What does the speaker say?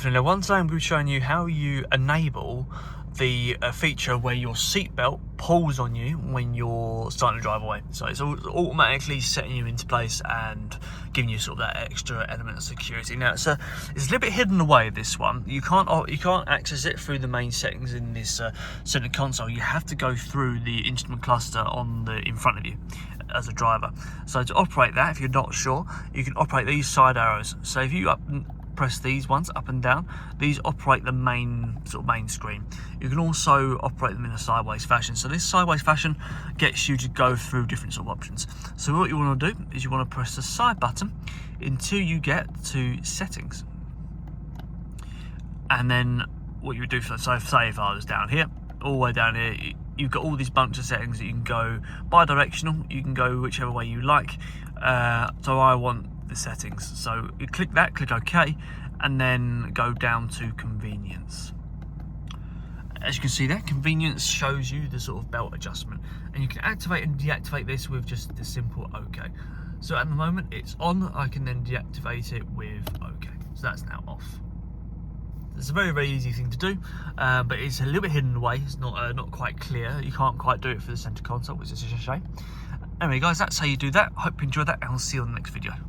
Now, one today I'm going to be showing you how you enable the feature where your seatbelt pulls on you when you're starting to drive away. So it's automatically setting you into place and giving you sort of that extra element of security. Now it's a little bit hidden away, this one. You can't access it through the main settings in this center console. You have to go through the instrument cluster on the in front of you as a driver. So to operate that, if you're not sure, you can operate these side arrows. So if you press these ones up and down, these operate the main screen. You can also operate them in a sideways fashion. So this sideways fashion gets you to go through different sort of options. So what you want to do is you want to press the side button until you get to settings, and then what you would do, so say if I was down here, all the way down here, you've got all these bunch of settings that you can go bi-directional. You can go whichever way you like. So I want the settings, so you click that, click OK, and then go down to convenience. As you can see there, convenience shows you the sort of belt adjustment, and you can activate and deactivate this with just the simple OK. So at the moment it's on. I can then deactivate it with OK, so that's now off. It's a very, very easy thing to do, but it's a little bit hidden away. It's not quite clear. You can't quite do it for the center console, which is a shame. Anyway guys, that's how you do that. Hope you enjoyed that, and I'll see you on the next video.